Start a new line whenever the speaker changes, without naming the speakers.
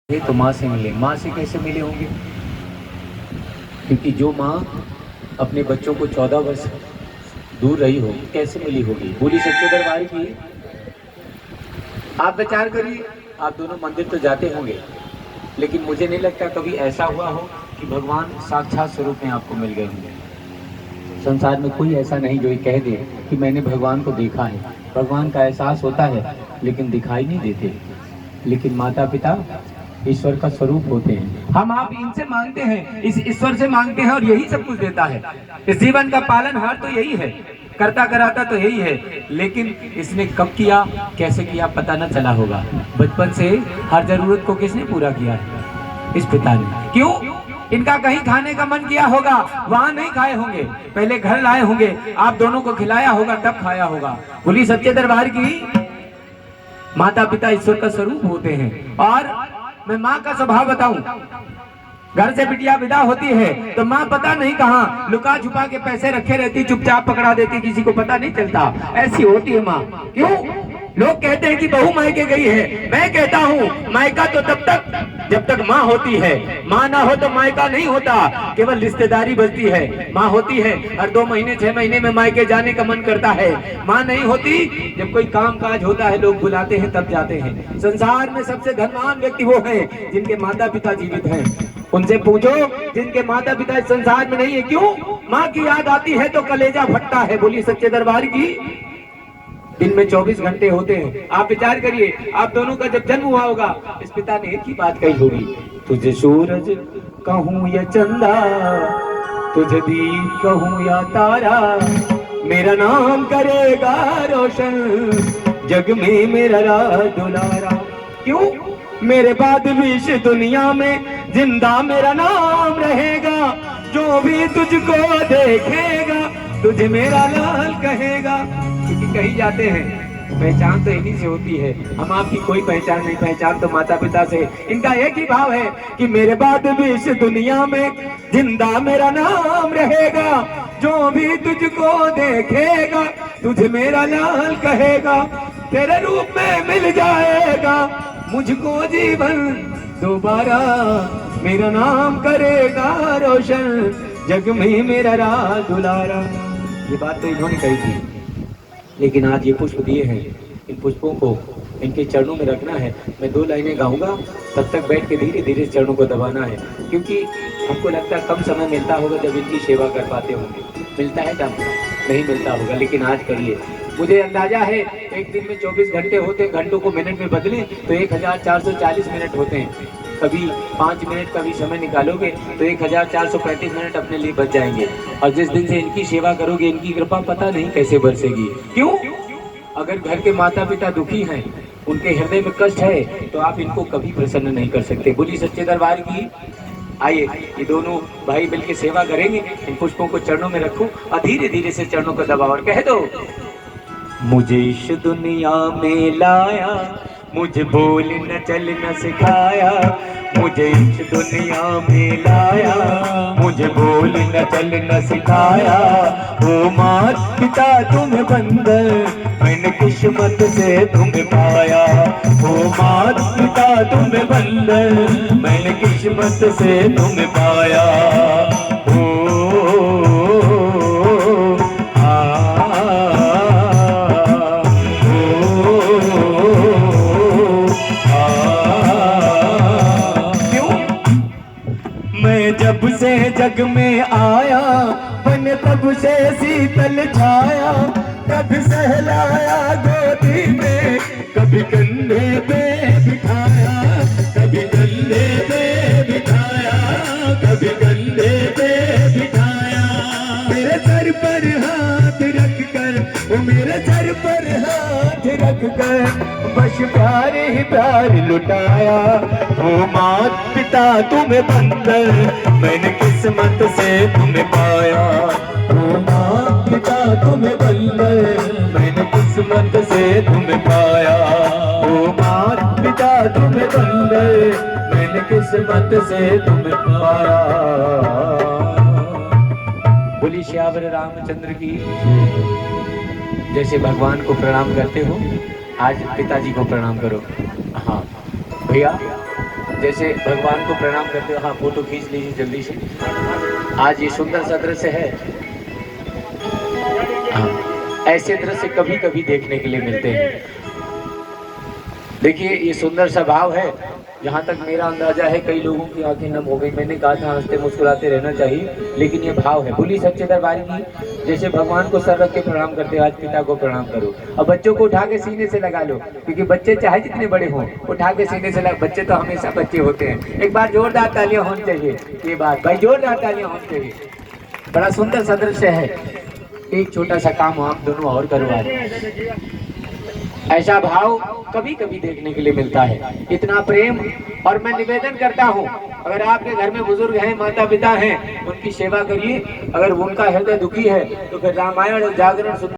तो माँ से मिले। माँ से कैसे मिले होंगे? क्योंकि जो माँ अपने बच्चों को 14 वर्ष दूर रही होगी, कैसे मिली होगी? बोली सच्चे दरबार की। आप विचार करिए, आप दोनों मंदिर तो जाते होंगे, लेकिन मुझे नहीं लगता कभी ऐसा हुआ हो कि भगवान साक्षात स्वरूप में आपको मिल गए होंगे। संसार में कोई ऐसा नहीं जो ये कह दे कि मैंने भगवान को देखा है। भगवान का एहसास होता है लेकिन दिखाई नहीं देते। लेकिन माता पिता ईश्वर का स्वरूप होते हैं। हम आप इनसे मांगते हैं, इस ईश्वर से मांगते हैं और यही सब कुछ देता है। इस जीवन का पालनहार तो यही है, करता कराता तो यही है। लेकिन इसने कब किया, कैसे किया, पता न चला होगा। बचपन से हर जरूरत को किसने पूरा किया है? इस पिता ने। क्यों? इनका कहीं खाने का मन किया होगा, वहां नहीं खाए होंगे, पहले घर लाए होंगे, आप दोनों को खिलाया होगा, तब खाया होगा। बोली सच्चे दरबार की। माता पिता ईश्वर का स्वरूप होते हैं। और मैं माँ का स्वभाव बताऊं, घर से बिटिया विदा होती है तो माँ पता नहीं कहाँ लुका छुपा के पैसे रखे रहती, चुपचाप पकड़ा देती, किसी को पता नहीं चलता। ऐसी होती है माँ। क्यों? लोग कहते हैं कि बहू मायके गई है। मैं कहता हूँ मायका तो तब तक जब तक माँ होती है। माँ ना हो तो मायका नहीं होता, केवल रिश्तेदारी बचती है। माँ होती है हर 2 महीने 6 महीने में मायके जाने का मन करता है। माँ नहीं होती, जब कोई काम काज होता है लोग बुलाते हैं तब जाते हैं। संसार में सबसे धनवान व्यक्ति वो हैं जिनके माता पिता जीवित हैं। उनसे पूछो जिनके माता पिता इस संसार में नहीं है। क्यों? माँ की याद आती है तो कलेजा फटता है। बोली सच्चे दरबार की। दिन में 24 घंटे होते हैं। आप विचार करिए, आप दोनों का जब जन्म हुआ होगा, इस पिता ने एक ही बात कही होगी, तुझे सूरज कहूँ या चंदा, तुझे दीप कहूँ या तारा, मेरा नाम करेगा रोशन, जग में मेरा राज दुलारा। क्यों? मेरे बाद भी इस दुनिया में जिंदा मेरा नाम रहेगा। जो भी तुझको देखेगा तुझे मेरा लाल कहेगा। क्योंकि कहीं जाते हैं पहचान तो इन्हीं से होती है। हम आपकी कोई पहचान नहीं, पहचान तो माता पिता से। इनका एक ही भाव है कि मेरे बाद भी इस दुनिया में जिंदा मेरा नाम रहेगा। जो भी तुझको देखेगा तुझे मेरा लाल कहेगा। तेरे रूप में मिल जाएगा मुझको जीवन दोबारा, मेरा नाम करेगा रोशन, जग में मेरा राज दुलारा। ये बात तो इन्होंने कही थी, लेकिन आज ये पुष्प दिए हैं, इन पुष्पों को इनके चरणों में रखना है। मैं 2 लाइनें गाऊंगा, तब तक बैठ के धीरे धीरे चरणों को दबाना है। क्योंकि हमको लगता है कम समय मिलता होगा जब इनकी सेवा कर पाते होंगे। मिलता है तब नहीं मिलता होगा, लेकिन आज करिए। मुझे अंदाजा है एक दिन में 24 घंटे होते हैं, घंटों को मिनट में बदलें तो 1440 मिनट होते हैं। कभी 5 मिनट का भी समय निकालोगे तो 1435 मिनट अपने लिए बच जाएंगे। और जिस दिन से इनकी सेवा करोगे, इनकी कृपा पता नहीं कैसे बरसेगी। क्यों? अगर घर के माता पिता दुखी हैं, उनके हृदय में कष्ट है, तो आप इनको कभी प्रसन्न नहीं कर सकते। बोली सच्चे दरबार की। आइए ये दोनों भाई मिलकर सेवा करेंगे। इन पुष्पों को चरणों में रखो और धीरे धीरे से चरणों को दबाओ और कह दो, मुझे इस दुनिया में लाया, मुझे बोल न चल न सिखाया। मुझे इस दुनिया में लाया, मुझे बोल न चल न सिखाया। ओ माता पिता तुम्हें बंदर, मैंने किस्मत से तुम्हें पाया। ओ माता पिता तुम्हें बंदर, मैंने किस्मत से तुम्हें पाया। जब से जग में आया, बन तब से शीतल छाया। कभी सहलाया गोदी में, कभी कंधे पे बिठाया, कभी कंधे पे बिठाया, कभी कंधे पे बिठाया। मेरे सर पर हाथ रख कर, वो मेरे सर पर हाथ रख कर बस प्यार ही प्यार लुटाया। ओ माता पिता तुम्हें बंदर, मैंने किस्मत से तुम्हें पाया। ओ माता पिता तुम्हें बंदर, मैंने किस्मत से तुम्हें पाया। ओ माता पिता तुम्हें बंदर, मैंने किस्मत से तुम्हें पाया। बोली श्यावर रामचंद्र की। जैसे भगवान को प्रणाम करते हो, आज पिताजी को प्रणाम करो। हाँ भैया, जैसे भगवान को प्रणाम करते हो, हाँ फोटो खींच लीजिए जल्दी से। आज ये सुंदर सा दृश्य है। हाँ, ऐसे दृश्य कभी कभी देखने के लिए मिलते हैं। देखिए ये सुंदर सा भाव है। जहाँ तक मेरा अंदाजा है कई लोगों की आंखें नम हो गई। मैंने कहा था हंसते मुस्कुराते रहना चाहिए, लेकिन ये भाव है। बोली सच्चे दरबार की। जैसे भगवान को सर रख के प्रणाम करते हो, आज पिता को प्रणाम करो। अब बच्चों को उठा के सीने से लगा लो, क्योंकि बच्चे चाहे जितने बड़े हों उठा के सीने से लगा। बच्चे तो हमेशा बच्चे होते हैं। एक बार जोरदार तालियां होनी चाहिए। ये बात भाई, जोरदार तालियां होनी चाहिए। बड़ा सुंदर सा दृश्य है। एक छोटा सा काम आप दोनों और करो आज। ऐसा भाव कभी कभी देखने के लिए मिलता है, इतना प्रेम। और मैं निवेदन करता हूँ, अगर आपके घर में बुजुर्ग हैं, माता पिता हैं, उनकी सेवा करिए। अगर उनका हृदय दुखी है तो फिर रामायण और जागरण सुन